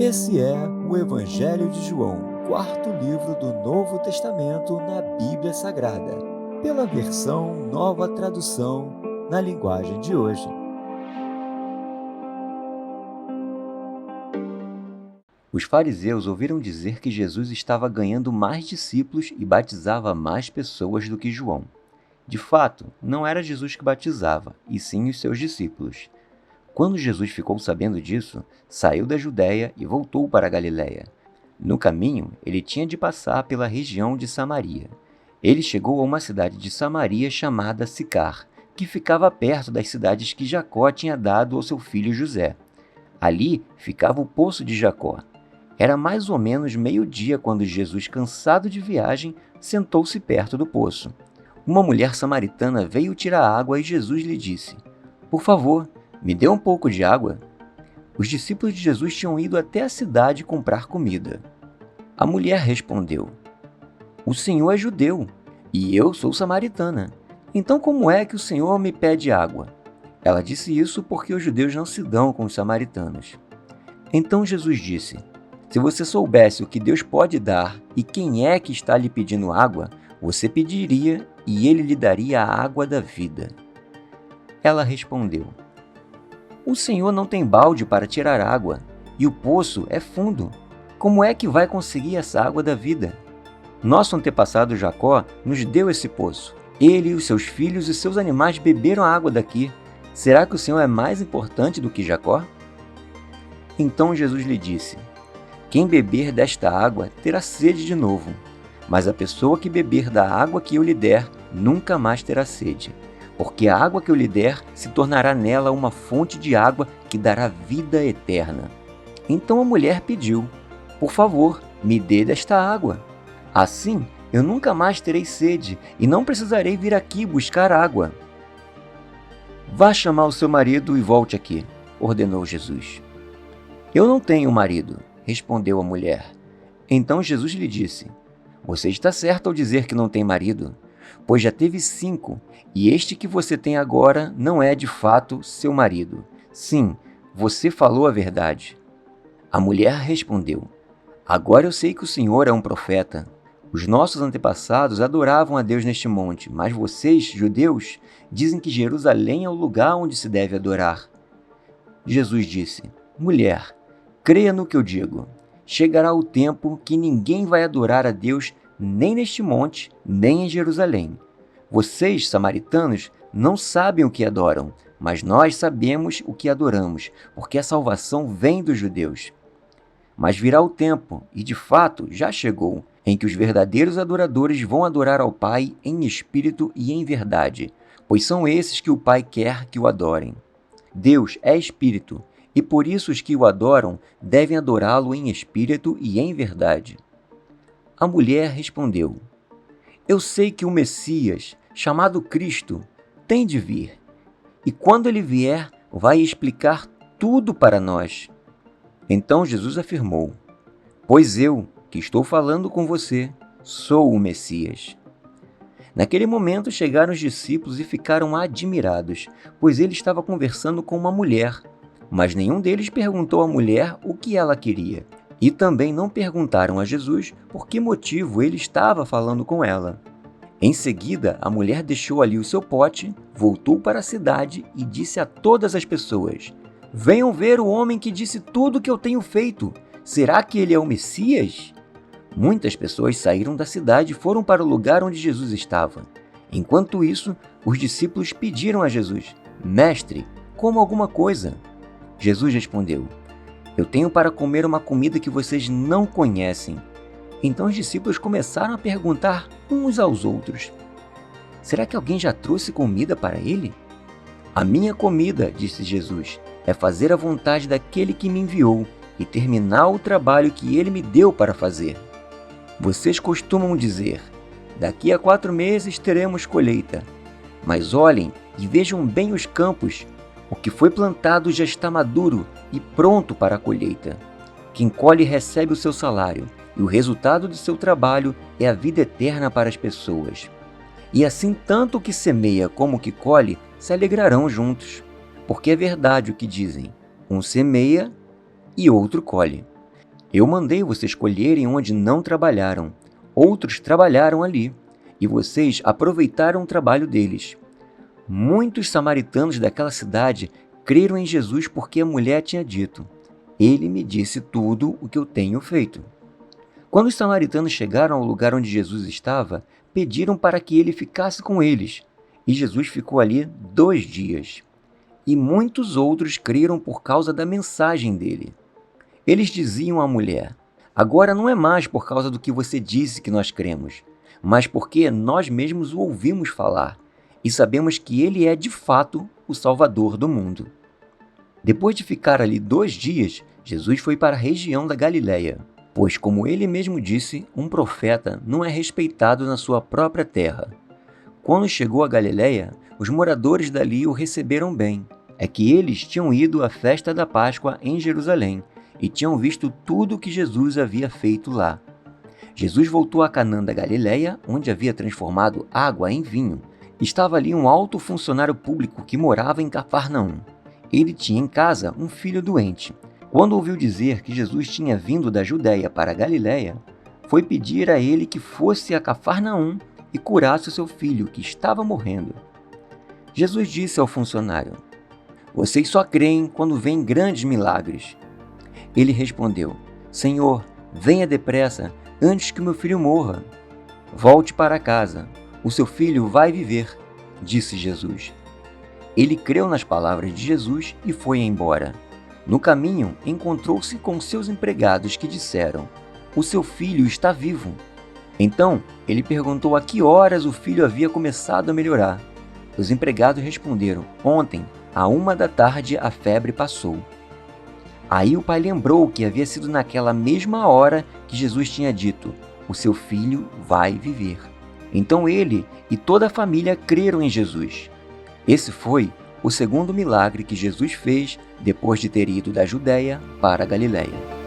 Esse é o Evangelho de João, quarto livro do Novo Testamento na Bíblia Sagrada, pela versão Nova Tradução, na linguagem de hoje. Os fariseus ouviram dizer que Jesus estava ganhando mais discípulos e batizava mais pessoas do que João. De fato, não era Jesus que batizava, e sim os seus discípulos. Quando Jesus ficou sabendo disso, saiu da Judéia e voltou para a Galiléia. No caminho, ele tinha de passar pela região de Samaria. Ele chegou a uma cidade de Samaria chamada Sicar, que ficava perto das cidades que Jacó tinha dado ao seu filho José. Ali ficava o poço de Jacó. Era mais ou menos meio-dia quando Jesus, cansado de viagem, sentou-se perto do poço. Uma mulher samaritana veio tirar água e Jesus lhe disse: "Por favor, me dê um pouco de água." Os discípulos de Jesus tinham ido até a cidade comprar comida. A mulher respondeu: "O Senhor é judeu e eu sou samaritana. Então como é que o Senhor me pede água?" Ela disse isso porque os judeus não se dão com os samaritanos. Então Jesus disse: "Se você soubesse o que Deus pode dar e quem é que está lhe pedindo água, você pediria e ele lhe daria a água da vida." Ela respondeu: "O Senhor não tem balde para tirar água e o poço é fundo. Como é que vai conseguir essa água da vida? Nosso antepassado Jacó nos deu esse poço. Ele, os seus filhos e seus animais beberam a água daqui. Será que o Senhor é mais importante do que Jacó?" Então Jesus lhe disse: "Quem beber desta água terá sede de novo, mas a pessoa que beber da água que eu lhe der nunca mais terá sede, porque a água que eu lhe der se tornará nela uma fonte de água que dará vida eterna." Então a mulher pediu: "Por favor, me dê desta água. Assim eu nunca mais terei sede e não precisarei vir aqui buscar água." "Vá chamar o seu marido e volte aqui", ordenou Jesus. "Eu não tenho marido", respondeu a mulher. Então Jesus lhe disse: "Você está certa ao dizer que não tem marido, pois já teve 5, e este que você tem agora não é de fato seu marido. Sim, você falou a verdade." A mulher respondeu: "Agora eu sei que o Senhor é um profeta. Os nossos antepassados adoravam a Deus neste monte, mas vocês, judeus, dizem que Jerusalém é o lugar onde se deve adorar." Jesus disse: "Mulher, creia no que eu digo. Chegará o tempo que ninguém vai adorar a Deus nem neste monte, nem em Jerusalém. Vocês, samaritanos, não sabem o que adoram, mas nós sabemos o que adoramos, porque a salvação vem dos judeus. Mas virá o tempo, e de fato já chegou, em que os verdadeiros adoradores vão adorar ao Pai em espírito e em verdade, pois são esses que o Pai quer que o adorem. Deus é espírito, e por isso os que o adoram devem adorá-lo em espírito e em verdade." A mulher respondeu: "Eu sei que o Messias, chamado Cristo, tem de vir, e quando ele vier, vai explicar tudo para nós." Então Jesus afirmou: "Pois eu, que estou falando com você, sou o Messias." Naquele momento chegaram os discípulos e ficaram admirados, pois ele estava conversando com uma mulher. Mas nenhum deles perguntou à mulher o que ela queria. E também não perguntaram a Jesus por que motivo ele estava falando com ela. Em seguida, a mulher deixou ali o seu pote, voltou para a cidade e disse a todas as pessoas: "Venham ver o homem que disse tudo o que eu tenho feito. Será que ele é o Messias?" Muitas pessoas saíram da cidade e foram para o lugar onde Jesus estava. Enquanto isso, os discípulos pediram a Jesus: "Mestre, coma alguma coisa." Jesus respondeu: "Eu tenho para comer uma comida que vocês não conhecem." Então os discípulos começaram a perguntar uns aos outros: "Será que alguém já trouxe comida para ele?" "A minha comida", disse Jesus, "é fazer a vontade daquele que me enviou e terminar o trabalho que ele me deu para fazer. Vocês costumam dizer: daqui a 4 meses teremos colheita. Mas olhem e vejam bem os campos. O que foi plantado já está maduro e pronto para a colheita. Quem colhe recebe o seu salário, e o resultado do seu trabalho é a vida eterna para as pessoas. E assim tanto o que semeia como o que colhe se alegrarão juntos. Porque é verdade o que dizem: um semeia e outro colhe. Eu mandei vocês colherem onde não trabalharam. Outros trabalharam ali, e vocês aproveitaram o trabalho deles. Muitos samaritanos daquela cidade creram em Jesus porque a mulher tinha dito: Ele me disse tudo o que eu tenho feito. Quando os samaritanos chegaram ao lugar onde Jesus estava, pediram para que ele ficasse com eles, e Jesus ficou ali 2 dias. E muitos outros creram por causa da mensagem dele. Eles diziam à mulher: Agora não é mais por causa do que você disse que nós cremos, mas porque nós mesmos o ouvimos falar e sabemos que ele é de fato o Salvador do mundo. Depois de ficar ali 2 dias, Jesus foi para a região da Galileia, pois, como ele mesmo disse, um profeta não é respeitado na sua própria terra. Quando chegou a Galileia, os moradores dali o receberam bem. É que eles tinham ido à festa da Páscoa em Jerusalém e tinham visto tudo o que Jesus havia feito lá. Jesus voltou a Canaã da Galileia, onde havia transformado água em vinho. Estava ali um alto funcionário público que morava em Cafarnaum. Ele tinha em casa um filho doente. Quando ouviu dizer que Jesus tinha vindo da Judéia para a Galileia, foi pedir a ele que fosse a Cafarnaum e curasse o seu filho, que estava morrendo. Jesus disse ao funcionário: Vocês só creem quando veem grandes milagres. Ele respondeu: Senhor, venha depressa, antes que meu filho morra. Volte para casa, o seu filho vai viver, disse Jesus. Ele creu nas palavras de Jesus e foi embora. No caminho, encontrou-se com seus empregados que disseram: O seu filho está vivo. Então, ele perguntou a que horas o filho havia começado a melhorar. Os empregados responderam: Ontem, à 1h a febre passou. Aí o pai lembrou que havia sido naquela mesma hora que Jesus tinha dito: O seu filho vai viver. Então ele e toda a família creram em Jesus. Esse foi o segundo milagre que Jesus fez depois de ter ido da Judéia para a Galileia.